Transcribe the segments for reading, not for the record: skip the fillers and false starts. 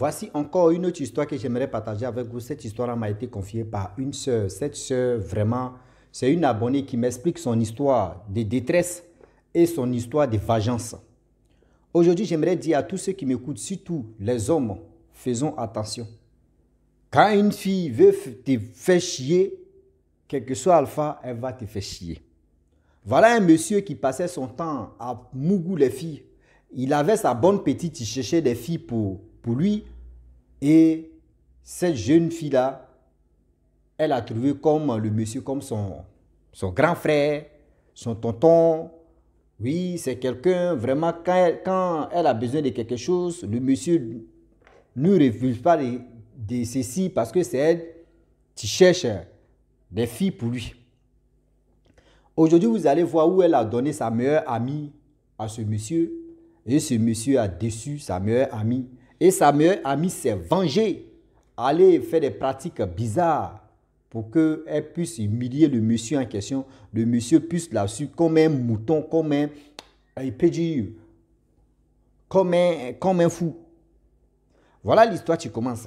Voici encore une autre histoire que j'aimerais partager avec vous. Cette histoire m'a été confiée par une sœur. Cette sœur, vraiment, c'est une abonnée qui m'explique son histoire de détresse et son histoire de vengeance. Aujourd'hui, j'aimerais dire à tous ceux qui m'écoutent, surtout les hommes, faisons attention. Quand une fille veut te faire chier, quel que soit alpha, elle va te faire chier. Voilà un monsieur qui passait son temps à mougou les filles. Il avait sa bonne petite, il cherchait des filles pour lui. Et cette jeune fille-là, elle a trouvé comme le monsieur, comme son grand frère, son tonton. Oui, c'est quelqu'un, vraiment, quand elle a besoin de quelque chose, le monsieur ne refuse pas de ceci parce que c'est elle qui cherche des filles pour lui. Aujourd'hui, vous allez voir où elle a donné sa meilleure amie à ce monsieur. Et ce monsieur a déçu sa meilleure amie. Et sa meilleure amie s'est vengée. Aller faire des pratiques bizarres pour qu'elle puisse humilier le monsieur en question. Le monsieur puisse la suivre comme un mouton, comme un, il peut dire, comme un fou. Voilà l'histoire qui commence.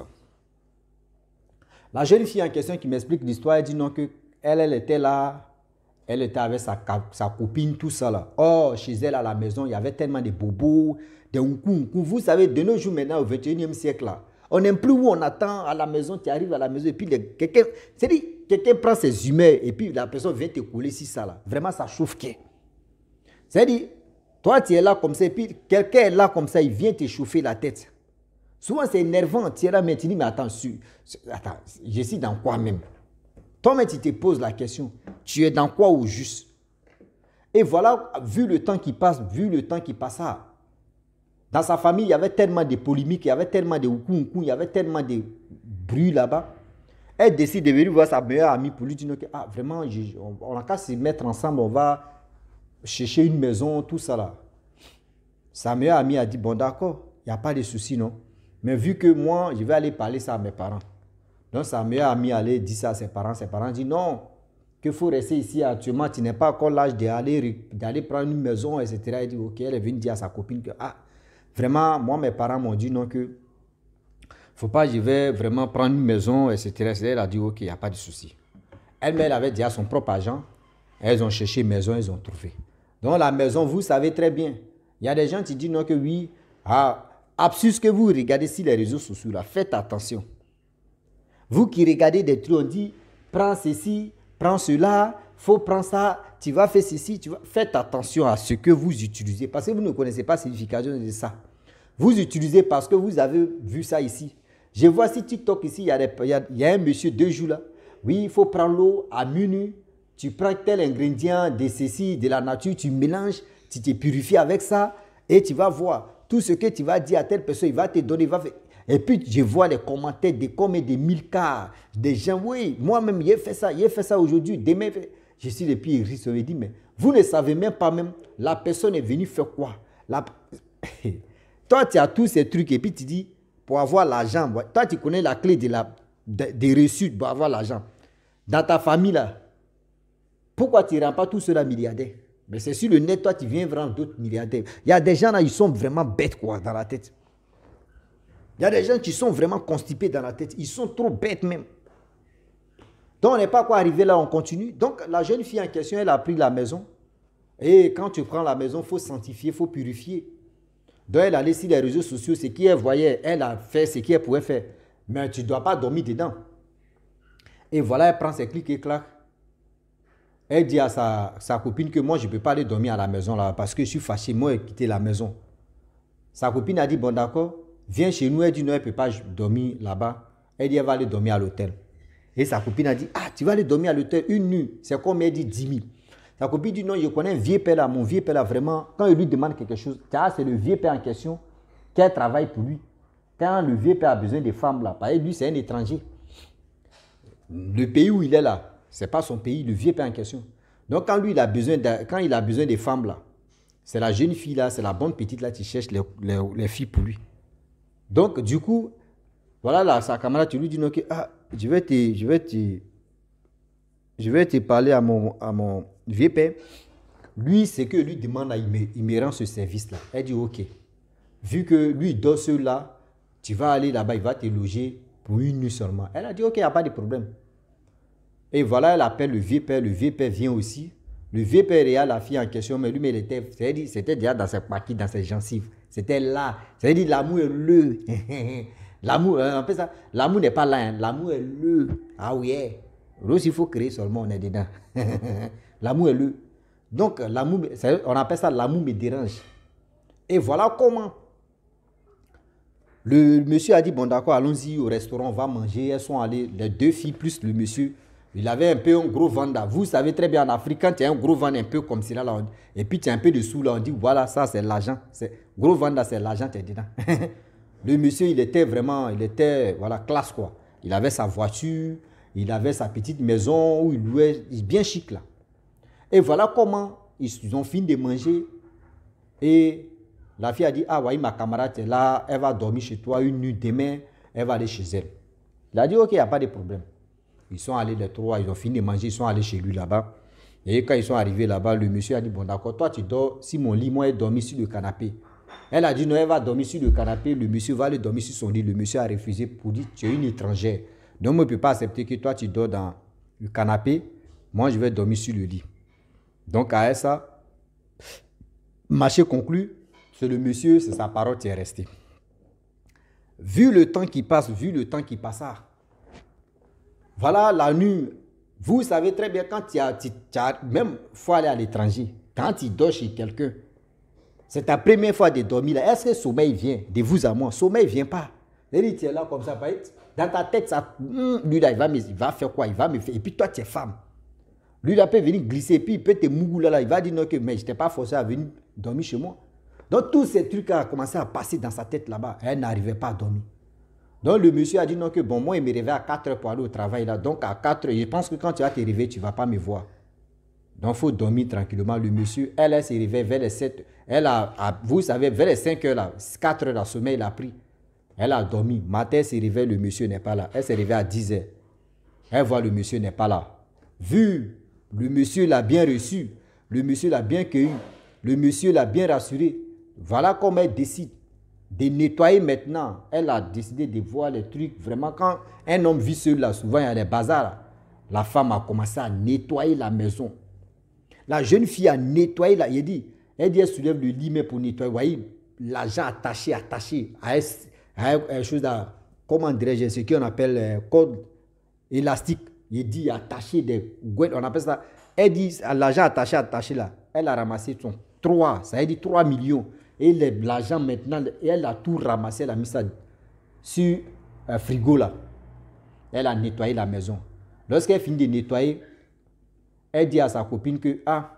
La jeune fille en question qui m'explique l'histoire, elle dit non que elle était là. Elle était avec sa copine, tout ça là. Oh, chez elle à la maison, il y avait tellement de bobos, de unkou. Vous savez, de nos jours maintenant, au 21e siècle là, on n'aime plus où on attend à la maison, tu arrives à la maison et puis quelqu'un prend ses humeurs et puis la personne vient te couler si ça là. Vraiment, ça chauffe. C'est-à-dire, toi tu es là comme ça et puis quelqu'un est là comme ça, il vient te chauffer la tête. Souvent c'est énervant, tu es là mais tu dis, mais attends, je suis dans quoi même? Toi-même, tu te poses la question, tu es dans quoi au juste? Et voilà, vu le temps qui passe, dans sa famille, il y avait tellement de polémiques, il y avait tellement de oukou, il y avait tellement de bruit là-bas. Elle décide de venir voir sa meilleure amie pour lui dire que ah, vraiment, on a qu'à se mettre ensemble, on va chercher une maison, tout ça là. Sa meilleure amie a dit, bon d'accord, il n'y a pas de souci, non? Mais vu que moi, je vais aller parler ça à mes parents. Donc sa meilleure amie allait dire ça à ses parents disent non, qu'il faut rester ici actuellement, tu n'es pas encore l'âge d'aller prendre une maison, etc. Elle dit ok, elle est venue dire à sa copine que ah, vraiment, moi mes parents m'ont dit non que faut pas, je vais vraiment prendre une maison, etc. Elle a dit ok, il n'y a pas de souci. Elle avait dit à son propre agent, elles ont cherché maison, elles ont trouvé. Donc la maison, vous savez très bien, il y a des gens qui disent non que oui, ah, absurde que vous regardez sur les réseaux sociaux là, faites attention. Vous qui regardez des trucs, on dit, prends ceci, prends cela, faut prendre ça, tu vas faire ceci, faites attention à ce que vous utilisez, parce que vous ne connaissez pas la signification de ça. Vous utilisez parce que vous avez vu ça ici. Je vois sur TikTok ici, il y a un monsieur 2 jours là. Oui, il faut prendre l'eau à minuit, tu prends tel ingrédient de ceci, de la nature, tu mélanges, tu te purifies avec ça, et tu vas voir tout ce que tu vas dire à telle personne, il va te donner, il va faire. Et puis, je vois les commentaires de comme des 1000 cas, des gens, oui, moi-même, il fait ça aujourd'hui, demain, je suis le pire, je me dis, mais vous ne savez même pas même, la personne est venue faire quoi? Toi, tu as tous ces trucs, et puis tu dis, pour avoir l'argent, toi, tu connais la clé des reçus pour avoir l'argent. Dans ta famille, là, pourquoi tu ne rends pas tout cela milliardaire? Mais c'est sur le net, toi, tu viens vendre d'autres milliardaires. Il y a des gens là, ils sont vraiment bêtes, quoi, dans la tête. Il y a des gens qui sont vraiment constipés dans la tête. Ils sont trop bêtes même. Donc, on n'est pas quoi arrivé là, on continue. Donc, la jeune fille en question, elle a pris la maison. Et quand tu prends la maison, il faut sanctifier, il faut purifier. Donc, elle allait sur les réseaux sociaux, ce qu'elle voyait, elle a fait ce qu'elle pouvait faire. Mais tu ne dois pas dormir dedans. Et voilà, elle prend ses clics et claques. Elle dit à sa copine que moi, je ne peux pas aller dormir à la maison là parce que je suis fâché, moi, j'ai quitté la maison. Sa copine a dit, bon d'accord. Viens chez nous, elle dit non, elle ne peut pas dormir là-bas. Elle dit elle va aller dormir à l'hôtel. Et sa copine a dit, ah, tu vas aller dormir à l'hôtel une nuit. C'est comme elle dit 10 000. Sa copine dit non, je connais un vieux père là, mon vieux père là, vraiment, quand il lui demande quelque chose, c'est le vieux père en question qui travaille pour lui. Quand le vieux père a besoin de femmes là, parce que lui c'est un étranger. Le pays où il est là, ce n'est pas son pays, le vieux père en question. Donc quand il a besoin de femmes là, c'est la jeune fille là, c'est la bonne petite là qui cherche les filles pour lui. Donc, du coup, voilà là, sa camarade, tu lui dis, ok, ah, je vais te parler à mon vieux père. Lui, c'est que lui demande, il me rend ce service-là. Elle dit, ok. Vu que lui, il dort seul là, Tu vas aller là-bas, il va te loger pour une nuit seulement. Elle a dit, ok, il n'y a pas de problème. Et voilà, elle appelle le vieux père vient aussi. Le vieux père regarde la fille en question, mais lui, mais c'était déjà dans ses paquets, dans ses gencives. C'était là. C'est-à-dire, l'amour est le. L'amour, on appelle ça, l'amour n'est pas là, hein. L'amour est le. Ah oui, Rose, il faut créer seulement, on est dedans. L'amour est le. Donc, l'amour, on appelle ça l'amour me dérange. Et voilà comment. Le monsieur a dit, bon d'accord, allons-y au restaurant, on va manger. Elles sont allées, les deux filles plus le monsieur. Il avait un peu un gros ventre. Vous savez très bien, en Afrique, quand tu as un gros ventre un peu comme cela, là, et puis tu as un peu de sous, là, on dit, voilà, ça c'est l'argent. Gros ventre, c'est l'argent, tu es dedans. Le monsieur, il était vraiment, voilà, classe quoi. Il avait sa voiture, il avait sa petite maison où il louait, bien chic là. Et voilà comment ils ont fini de manger. Et la fille a dit, ah oui, ma camarade est là, elle va dormir chez toi une nuit, demain, elle va aller chez elle. Il a dit, ok, il n'y a pas de problème. Ils sont allés les trois, ils ont fini de manger, ils sont allés chez lui là-bas. Et quand ils sont arrivés là-bas, le monsieur a dit, bon d'accord, toi tu dors, si mon lit, moi, elle dormi sur le canapé. Elle a dit, non, elle va dormir sur le canapé, le monsieur va aller dormir sur son lit. Le monsieur a refusé pour dire, tu es une étrangère. Donc, moi, je ne peux pas accepter que toi, tu dors dans le canapé. Moi, je vais dormir sur le lit. Donc, à ça, marché conclu, c'est le monsieur, c'est sa parole qui est restée. Vu le temps qui passe, voilà la nuit. Vous savez très bien, quand tu as même faut aller à l'étranger, quand tu dors chez quelqu'un, c'est ta première fois de dormir là. Est-ce que le sommeil vient de vous à moi? Le sommeil ne vient pas. Et tu es là comme ça, dans ta tête, ça, lui là, il va faire quoi? Il va me faire. Et puis toi, tu es femme. Lui là peut venir glisser, puis il peut te mougouler là. Il va dire non, que mais je t'ai pas forcé à venir dormir chez moi. Donc tous ces trucs ont commencé à passer dans sa tête là-bas. Elle n'arrivait pas à dormir. Donc le monsieur a dit non, que bon, moi il me réveille à 4 heures pour aller au travail là. Donc à 4 heures, je pense que quand tu vas te réveiller, tu ne vas pas me voir. Donc il faut dormir tranquillement. Le monsieur, elle s'est réveillée vers les 7. Vous savez, vers les 5 heures là, 4 heures, le sommeil l'a pris. Elle a dormi. Matin, elle s'est réveillée, le monsieur n'est pas là. Elle s'est réveillée à 10 heures. Elle voit le monsieur n'est pas là. Vu, le monsieur l'a bien reçu. Le monsieur l'a bien cueilli. Le monsieur l'a bien rassuré. Voilà comment elle décide de nettoyer maintenant. Elle a décidé de voir les trucs. Vraiment, quand un homme vit seul là, souvent il y a des bazars là. La femme a commencé à nettoyer la maison. La jeune fille a nettoyé là. Elle dit, elle soulève le lit mais pour nettoyer. Vous voyez, l'argent attaché à une chose là. Comment dirais-je, ce qu'on appelle corde élastique. Il dit attaché des gouettes. On appelle ça. Elle dit, l'argent attaché là. Elle a ramassé son 3, ça veut dire 3 millions. Et l'argent maintenant, elle a tout ramassé, elle a mis ça sur un frigo là. Elle a nettoyé la maison. Lorsqu'elle finit de nettoyer, elle dit à sa copine que, ah,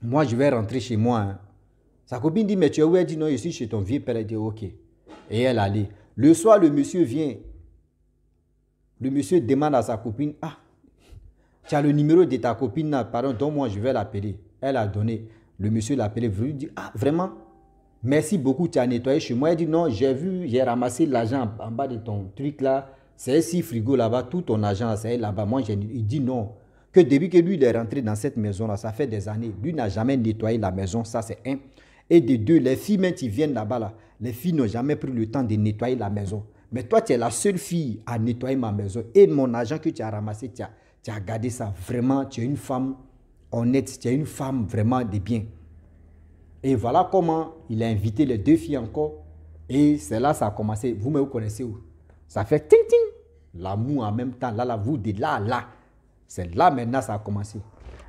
moi je vais rentrer chez moi. Hein. Sa copine dit, mais tu es où? Elle dit, non, je suis chez ton vieux père. Elle dit, ok. Et elle allait. Le soir, le monsieur vient. Le monsieur demande à sa copine, ah, tu as le numéro de ta copine là, pardon, donc moi je vais l'appeler. Elle a donné. Le monsieur l'a appelé, lui dit, ah, vraiment? Merci beaucoup, tu as nettoyé chez moi. Elle dit, non, j'ai vu, j'ai ramassé l'argent en bas de ton truc là. C'est ici, frigo là-bas, tout ton argent, c'est là-bas. Moi, il dit non. Que depuis que lui, il est rentré dans cette maison-là, ça fait des années. Lui n'a jamais nettoyé la maison, ça c'est un. Et de deux, les filles, même qui viennent là-bas, là, les filles n'ont jamais pris le temps de nettoyer la maison. Mais toi, tu es la seule fille à nettoyer ma maison. Et mon argent que tu as ramassé, tu as gardé ça. Vraiment, tu es une femme honnête, tu es une femme vraiment de bien. Et voilà comment il a invité les deux filles encore. Et c'est là que ça a commencé. Vous connaissez où? Ça fait ting ting. L'amour en même temps. Là, vous de là, là. C'est là maintenant ça a commencé.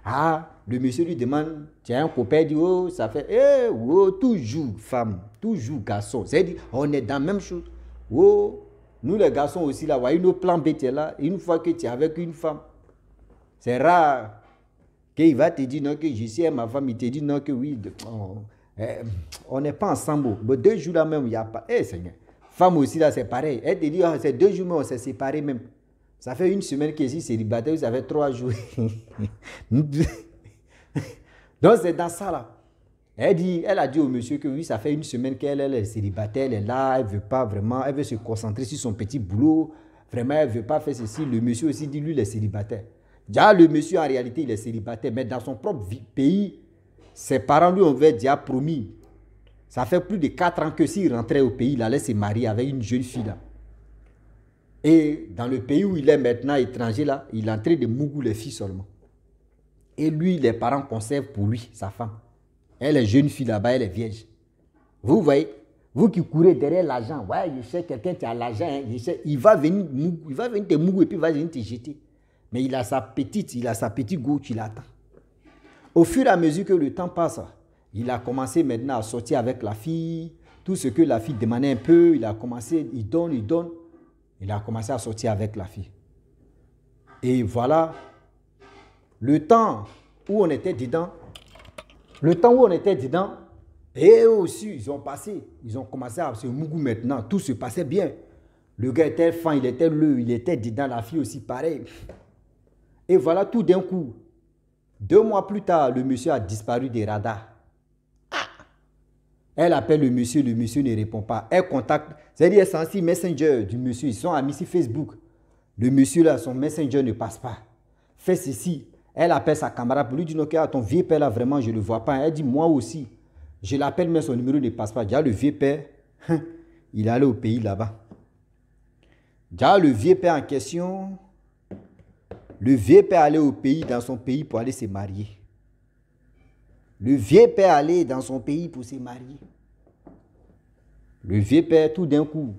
Ah, le monsieur lui demande, tu as un copain, il dit, oh, ça fait, oh, toujours femme, toujours garçon. C'est-à-dire, on est dans la même chose. Oh, nous les garçons aussi, là, voyez, nos plans B, tu es là. Une fois que tu es avec une femme, c'est rare. Il va te dire non, que je suis ma femme, il te dit non, que oui, on n'est pas ensemble. Mais 2 jours là même, il n'y a pas. Seigneur. Femme aussi là, c'est pareil. Elle te dit, oh, c'est 2 jours, mais on s'est séparés même. Ça fait 1 semaine que je suis célibataire, ça fait 3 jours. Donc c'est dans ça là. Elle a dit au monsieur que oui, ça fait 1 semaine qu'elle est célibataire, elle est là, elle ne veut pas vraiment, elle veut se concentrer sur son petit boulot. Vraiment, elle ne veut pas faire ceci. Le monsieur aussi dit, lui, il est célibataire. Déjà, le monsieur, en réalité, il est célibataire, mais dans son propre pays, ses parents lui ont déjà promis Ça fait plus de 4 ans que s'il rentrait au pays, il allait se marier avec une jeune fille là. Et dans le pays où il est maintenant étranger là, il est en train de mougou les filles seulement. Et lui, les parents conservent pour lui, sa femme. Elle est jeune fille là-bas, elle est vierge. Vous voyez, vous qui courez derrière l'argent, ouais, je sais quelqu'un qui a l'argent, hein, il va venir te mougou et puis il va venir te jeter. Mais il a sa petite goutte, il attend. Au fur et à mesure que le temps passe, il a commencé maintenant à sortir avec la fille. Tout ce que la fille demandait un peu, il a commencé, il donne. Il a commencé à sortir avec la fille. Et voilà, le temps où on était dedans, et eux aussi, ils ont commencé à se mougou maintenant. Tout se passait bien. Le gars était fin, il était dedans, la fille aussi pareil. Et voilà, tout d'un coup, 2 mois plus tard, le monsieur a disparu des radars. Elle appelle le monsieur ne répond pas. Elle contacte, c'est-à-dire c'est ainsi Messenger du monsieur, ils sont amis sur Facebook. Le monsieur là, son Messenger ne passe pas. Fait ceci, elle appelle sa camarade pour lui dire, ok, ton vieux père là, vraiment, je ne le vois pas. Elle dit, moi aussi. Je l'appelle, mais son numéro ne passe pas. Déjà, le vieux père, il est allé au pays là-bas. Déjà, le vieux père en question, le vieux père allait au pays, dans son pays, pour aller se marier. Le vieux père allait dans son pays pour se marier. Le vieux père, tout d'un coup,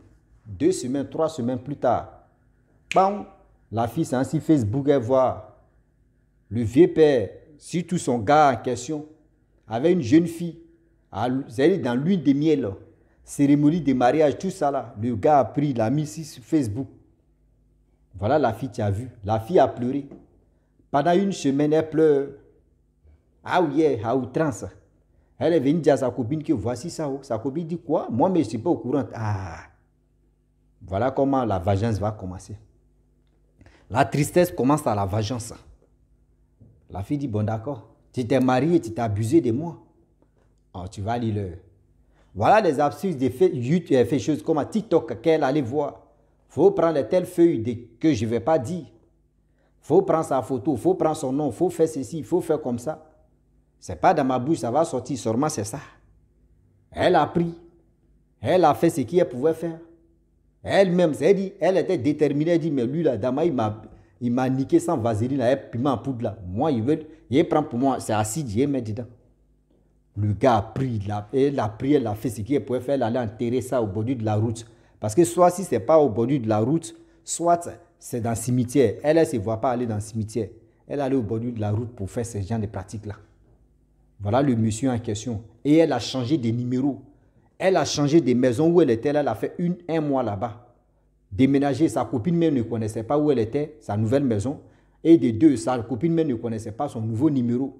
2 semaines, 3 semaines plus tard, bam, la fille s'est ainsi Facebook, elle voit. Le vieux père, surtout son gars en question, avait une jeune fille. C'est dans l'huile de miel, là. Cérémonie de mariage, tout ça là. Le gars a pris, l'a mis sur Facebook. Voilà la fille, tu as vu. La fille a pleuré. Pendant 1 semaine, elle pleure. Ah oui, à outrance. Elle est venue dire à sa copine que voici ça. Sa copine dit quoi? Moi, mais je ne suis pas au courant. Ah. Voilà comment la vengeance va commencer. La tristesse commence à la vengeance. La fille dit, bon d'accord, tu t'es marié, tu t'es abusé de moi. Oh, tu vas lire le... Voilà les absurdes de fait choses comme à TikTok qu'elle allait voir. Il faut prendre telle feuille que je ne vais pas dire. Il faut prendre sa photo, il faut prendre son nom, il faut faire ceci, il faut faire comme ça. Ce n'est pas dans ma bouche, ça va sortir, sûrement c'est ça. Elle a pris, elle a fait ce qu'elle pouvait faire. Elle-même, elle était déterminée, elle dit, mais lui là, Dama, il m'a niqué sans vaseline, elle piment en poudre là. Moi, il prend pour moi, c'est acide, il met dedans. Le gars a pris, elle a fait ce qu'elle pouvait faire, elle allait enterrer ça au bord de la route. Parce que soit si ce n'est pas au bord de la route, soit c'est dans le cimetière. Elle ne se voit pas aller dans le cimetière. Elle allait au bord de la route pour faire ce genre de pratiques-là. Voilà le monsieur en question. Et elle a changé de numéro. Elle a changé de maison où elle était. Elle a fait 1 mois là-bas. Déménager, sa copine même ne connaissait pas où elle était, sa nouvelle maison. Et de 2, sa copine même ne connaissait pas son nouveau numéro.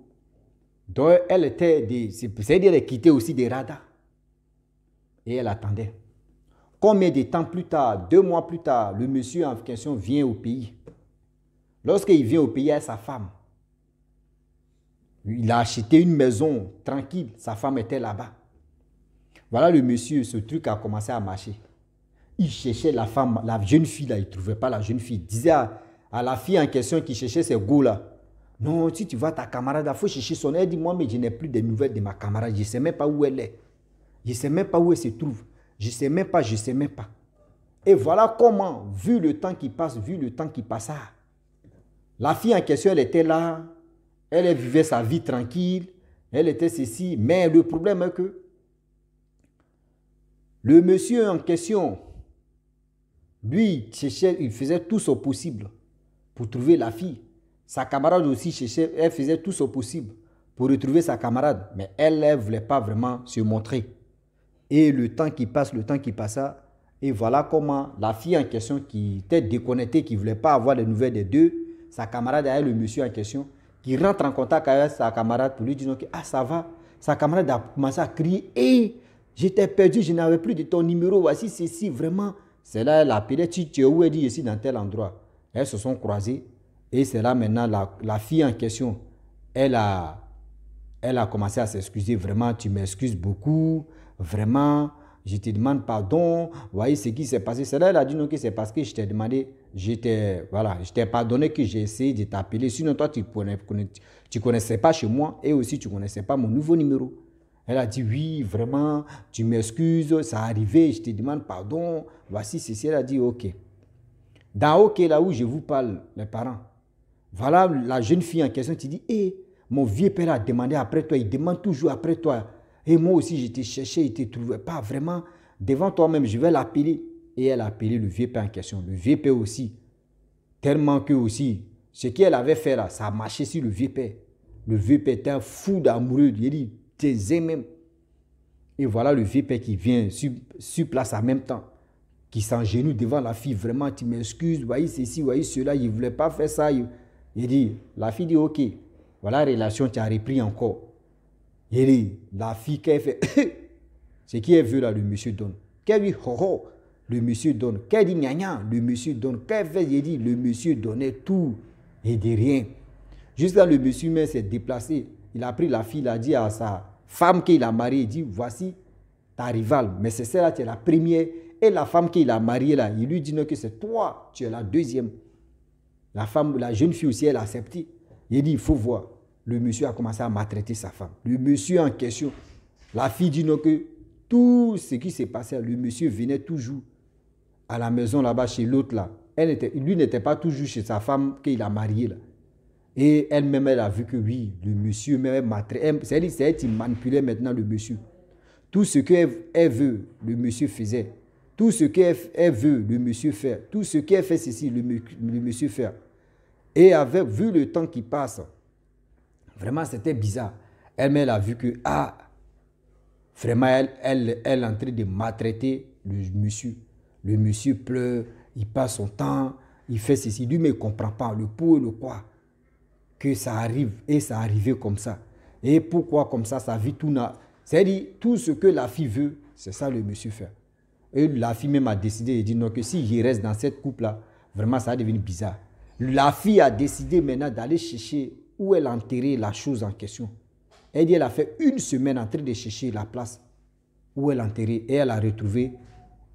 Donc, elle était, c'est-à-dire elle quittait aussi des radars. Et elle attendait. Combien de temps plus tard, 2 mois plus tard, le monsieur en question vient au pays. Lorsqu'il vient au pays, il y a sa femme. Il a acheté une maison tranquille. Sa femme était là-bas. Voilà le monsieur, ce truc a commencé à marcher. Il cherchait la femme, la jeune fille là, il ne trouvait pas la jeune fille. Il disait à la fille en question qui cherchait ses goûts là, non, si tu vois ta camarade, il faut chercher son aide. Elle dit, moi, mais je n'ai plus de nouvelles de ma camarade. Je ne sais même pas où elle est. Je ne sais même pas où elle se trouve. Je ne sais même pas. Et voilà comment, vu le temps qui passe, la fille en question, elle était là. Elle vivait sa vie tranquille. Elle était ceci. Mais le problème est que le monsieur en question, lui, il faisait tout son possible pour trouver la fille. Sa camarade aussi cherchait, elle faisait tout son possible pour retrouver sa camarade. Mais elle ne voulait pas vraiment se montrer. Et le temps qui passa, et voilà comment la fille en question qui était déconnectée, qui ne voulait pas avoir les nouvelles des deux, sa camarade avec le monsieur en question, qui rentre en contact avec sa camarade pour lui dire que ah ça va. Sa camarade a commencé à crier, hé, j'étais perdu, je n'avais plus de ton numéro, voici ceci, vraiment. C'est là elle a appelé, tu es où? Elle dit, je suis dans tel endroit. Elles se sont croisées. Et c'est là maintenant, la fille en question, elle a commencé à s'excuser. Vraiment, tu m'excuses beaucoup. Vraiment, je te demande pardon. Vous voyez ce qui s'est passé. C'est là, elle a dit non, que c'est parce que je t'ai demandé, je t'ai pardonné que j'ai essayé de t'appeler. Sinon, toi, tu ne connaissais pas chez moi et aussi tu ne connaissais pas mon nouveau numéro. Elle a dit, oui, vraiment, tu m'excuses, ça arrivé, je te demande pardon. Voici ceci. Elle a dit, ok. Dans OK, là où je vous parle, les parents, voilà la jeune fille en question qui dit, hé, mon vieux père a demandé après toi, il demande toujours après toi. Et moi aussi, je t'ai cherché, il ne te trouvait pas vraiment. Devant toi-même, je vais l'appeler. Et elle a appelé le vieux père en question. Le vieux père aussi, tellement que aussi, ce qu'elle avait fait là, ça a marché sur le vieux père. Le vieux père était un fou d'amoureux. Il dit, t'es même. Et voilà le vieux père qui vient sur place en même temps, qui s'engenouille devant la fille. Vraiment, tu m'excuses, voyez ceci, voyez cela, il ne voulait pas faire ça. Il dit, la fille dit, ok, voilà la relation, tu as repris encore. Il dit, la fille, qu'elle fait, ce qu'elle veut là, le monsieur donne. Qu'elle dit, ho ho, le monsieur donne. Qu'elle dit, gna gna, le monsieur donne. Qu'elle fait, il dit, le monsieur donnait tout et de rien. Juste là, le monsieur même s'est déplacé. Il a pris la fille, il a dit à sa femme qu'il a mariée, il dit, voici ta rivale. Mais c'est celle-là, tu es la première. Et la femme qu'il a mariée là, il lui dit non, que c'est toi, tu es la deuxième. La femme, la jeune fille aussi, elle a accepté. Il dit, il faut voir. Le monsieur a commencé à maltraiter sa femme. Le monsieur en question, la fille dit non, que tout ce qui s'est passé, le monsieur venait toujours à la maison là-bas chez l'autre là. Lui n'était pas toujours chez sa femme qu'il a mariée là. Et elle-même, elle a vu que oui, le monsieur même maltraitait. C'est-à-dire, c'est elle qui manipulait maintenant le monsieur. Tout ce qu'elle veut, le monsieur faisait. Tout ce qu'elle veut, le monsieur fait. Tout ce qu'elle fait ceci, le monsieur fait. Et avec, vu le temps qui passe, vraiment c'était bizarre. Elle-même a vu que, ah, vraiment elle est en train de maltraiter le monsieur. Le monsieur pleure, il passe son temps, il fait ceci. Lui, mais il ne comprend pas le pour et le quoi. Que ça arrive, et ça arrivait comme ça. Et pourquoi comme ça, sa vie tout n'a... C'est-à-dire, tout ce que la fille veut, c'est ça le monsieur fait. Et la fille même a décidé, il dit non, que s'il reste dans cette couple-là, vraiment ça va devenir bizarre. La fille a décidé maintenant d'aller chercher où elle a enterré la chose en question. Elle dit, elle a fait une semaine en train de chercher la place où elle a enterré. Et elle a retrouvé,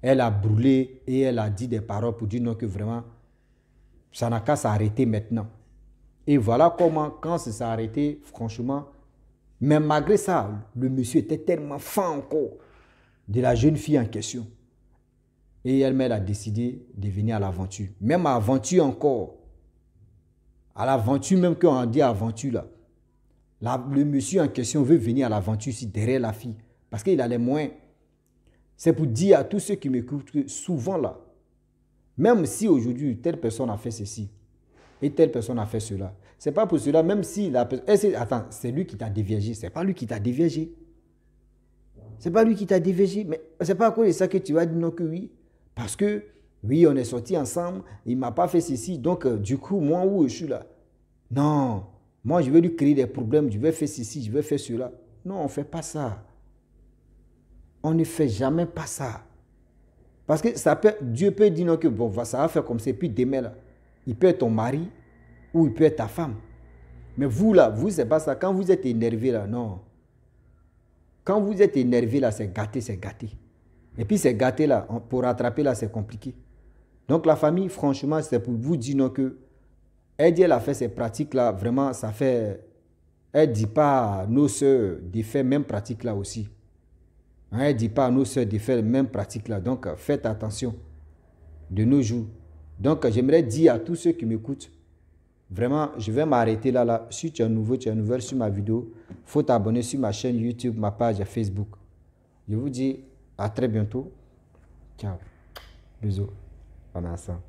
elle a brûlé et elle a dit des paroles pour dire non, que vraiment, ça n'a qu'à s'arrêter maintenant. Et voilà comment, quand ça s'est arrêté, franchement, mais malgré ça, le monsieur était tellement fan encore de la jeune fille en question. Et elle-même a décidé de venir à l'aventure. Même à l'aventure encore. À l'aventure même qu'on dit aventure là. Le monsieur en question veut venir à l'aventure ici derrière la fille. Parce qu'il a les moyens. C'est pour dire à tous ceux qui m'écoutent que souvent là, même si aujourd'hui telle personne a fait ceci, et telle personne a fait cela. C'est pas pour cela, même si la personne... Attends, c'est lui qui t'a déviégé. C'est pas lui qui t'a déviégé. C'est pas lui qui t'a déviégé. Mais c'est pas à cause de ça que tu vas dire non que oui. Parce que, oui, on est sortis ensemble, il m'a pas fait ceci. Donc, du coup, moi, où je suis là? Non. Moi, je vais lui créer des problèmes. Je vais faire ceci, je vais faire cela. Non, on ne fait pas ça. On ne fait jamais pas ça. Parce que ça peut, Dieu peut dire non que bon, ça va faire comme ça. Et puis demain, là, il peut être ton mari ou il peut être ta femme. Mais vous, là, vous, c'est pas ça. Quand vous êtes énervé, là, non. Quand vous êtes énervé, là, c'est gâté, c'est gâté. Et puis, c'est gâté, là, pour rattraper, là, c'est compliqué. Donc, la famille, franchement, c'est pour vous dire non que elle dit, elle a fait ces pratiques-là, vraiment, ça fait... Elle ne dit pas à nos soeurs de faire même pratique-là aussi. Elle ne dit pas à nos soeurs de faire même pratique-là. Donc, faites attention de nos jours. Donc, j'aimerais dire à tous ceux qui m'écoutent, vraiment, je vais m'arrêter là. Si tu es nouveau, tu es nouvelle sur ma vidéo, il faut t'abonner sur ma chaîne YouTube, ma page Facebook. Je vous dis à très bientôt. Ciao. Bisous. On est ensemble.